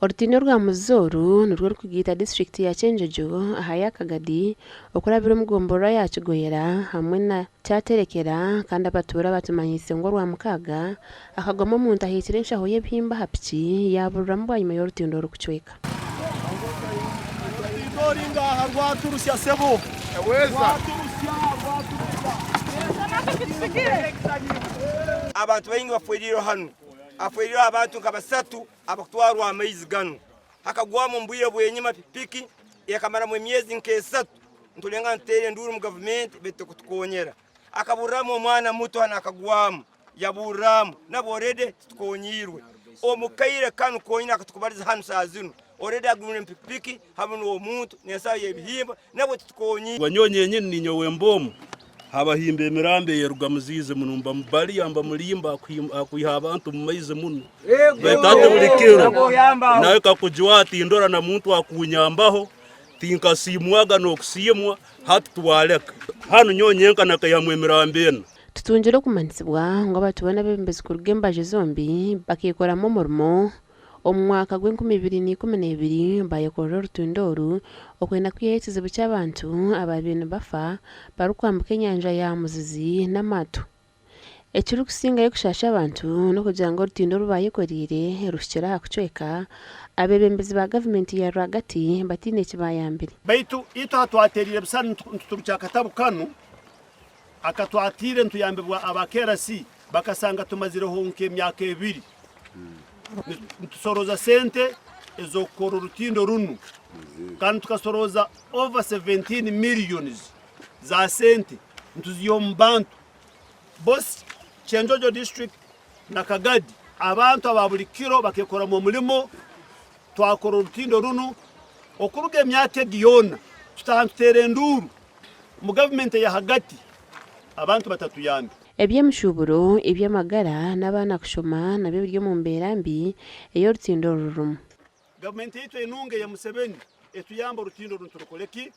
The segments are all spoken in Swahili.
Orutindo rwa Muzoru nurwo rukugita district ya Kyenjojo ahaya Kagadi okurabira omugombora ya Kigoyera hamwe na Kyaterekera kandi abatura batumanyise ngo rwa Mukaga akagoma mu ntahitire nshaho y'ebihimba hapiki yaburura mu bayima y'Orutindo rukucweka Indoringa harwaturusya sebo abantu bayingi bafuiriro hano afuiriro abantu nk'abasatu abakutwarwa amaizi gano hakagwamo mbuye bwenyima pipiki yakamara mu myezi nk'esatu ntulenga ntere nduru mu government bete kutukonyera akaburamo omwana muto hana akagwamo yaburamo naborede tukonyirwe omukaire kanu konyina akatukubariza hano sazino orede agumune pipiki hamwe no muntu nesa yebihimba nabo tukonyi wanyonyenye ninyowe mbomu habahimbe mirambe yeruga muzize munumba mubali yamba mulimba akuyiha abantu mumaize muno betate bulikiro nawe kakujwati indora na muntu akunyambaho tinka simwaga no kusimwa hatutwaleka hano nyonyenka nakayamwe mirambena tutunjiro kumanisibwa ngo batubona bembezi ku rugembaje zombi bakikoramo umurimo omwaka gw'2012 bayekora Orutindo okwenda kwiyetiza bucy'abantu ababintu bafa barukwambuka enyanja ya Muzizi n'amato ekiri kusinga yokushasha abantu no kugira ngo Orutindo rubayekorire rushikira hakucweka abebembezi ba government ya rwagati batine kibayambire baitu ito hatwaterire busana nturucyakatabu kanu akatwatire ntuyambibwa abakerasi bakasanga tumazireho nke myaka 2 ntusoroza sente ezokora Orutindo runu kandi tukasoroza over 17 millions za sente ntuziyo mbantu boss Kyenjojo district na Kagadi abantu ababulikiro bakekora mu mulimo twakora Orutindo runu okuruga emyaka giyona tutahantere nduru mu government ya hagati abantu batatu yambi eby'emishuburo eby'amagara n'abana kushoma nabyo biri mu mberambi eyo Orutindo rurumu government yitu enunge ya Museveni etuyamba Orutindo runturukoleki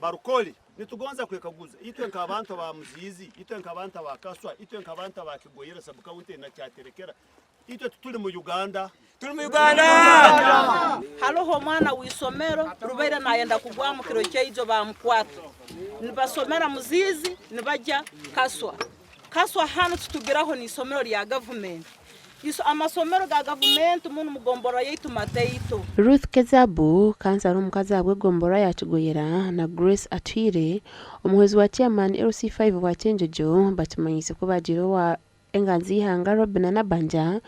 barukoli nitugonza kwekaguza itwe nk'abantu ba Muzizi itwe nk'abantu ba Kaswa itwe nk'abantu ba Kigoyera sabukawunte na Kyaterekera itwe tuli mu Uganda haloho mwana wisomero rubaira nayenda kugwa mu kiro cy'izo bamukwato nibasomera Muzizi nibajya Kaswa hano tutugiraho ni isomero rya government iso amasomero ga government umuntu mugombora yitu mateito Ruth Kezabu kansa umukazi abwe gombora ya Kigoyera na Grace Atwire umuhezi wa chairman LC5 wa Kyenjojo batumanyise ko bagiro wa enganzi hanga Robin na Banja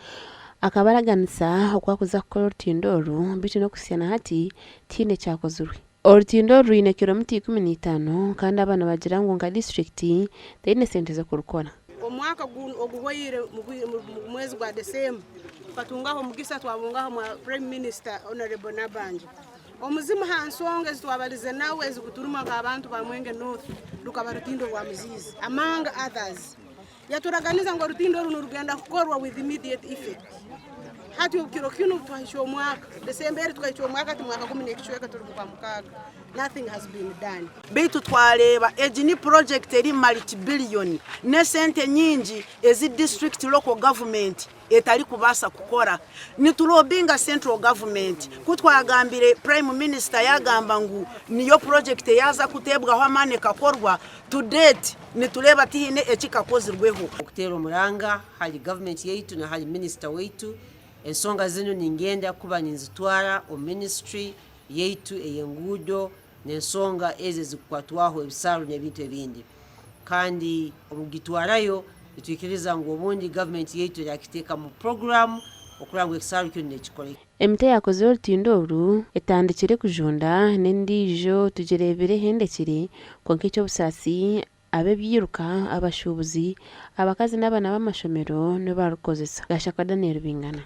akabaraganisa okwakuza ko Orutindo bitu no kusiana hati tine cyakozurwe Orutindo ine kilomita 15 kandi abana bagira ngo nga district tine sente zo kurukora omwaka oguhoyire mwezi gwa December patungaho mugisa twabungaho mu Prime Minister Honorable Nabanja omuzimu hansonge twabalize nawe ezikuturuma ka abantu ba Mwenge North lukaba Orutindo wa Muzizi among others yaturaganiza ngo Orutindo runo rugenda kukorwa with immediate effect hati ukiro kino twahisho mwaka December twahisho mwaka tumwaka 10 turuka mukaga nothing has been done bitu twaleba ejini project eri multi-billion ne sente nyingi ezi district local government etali kubasa kukora nitulobinga central government kutwagambire prime minister yagamba ngu niyo project yaza kutebwa ho amane kakorwa to date nituleba tihine ekikakozirweho okutero muranga hali government yaitu na hali minister weitu ensonga zino ningenda kuba ninzitwara o ministry yaitu eyengudo nensonga eze zikwatwaho ebisaro n'ebintu ebindi kandi obugitwarayo itwikiriza ngo obundi government yaitu yakiteka mu program okurangwa ekisaro kyo nekikoleka emite yakoze Orutindo etandikire kujunda n'endijo tugerebere hendekire konkecyo busasi abe byiruka abashubuzi abakazi n'abana b'amashomero ne barukozesa gashaka Daniel Bingana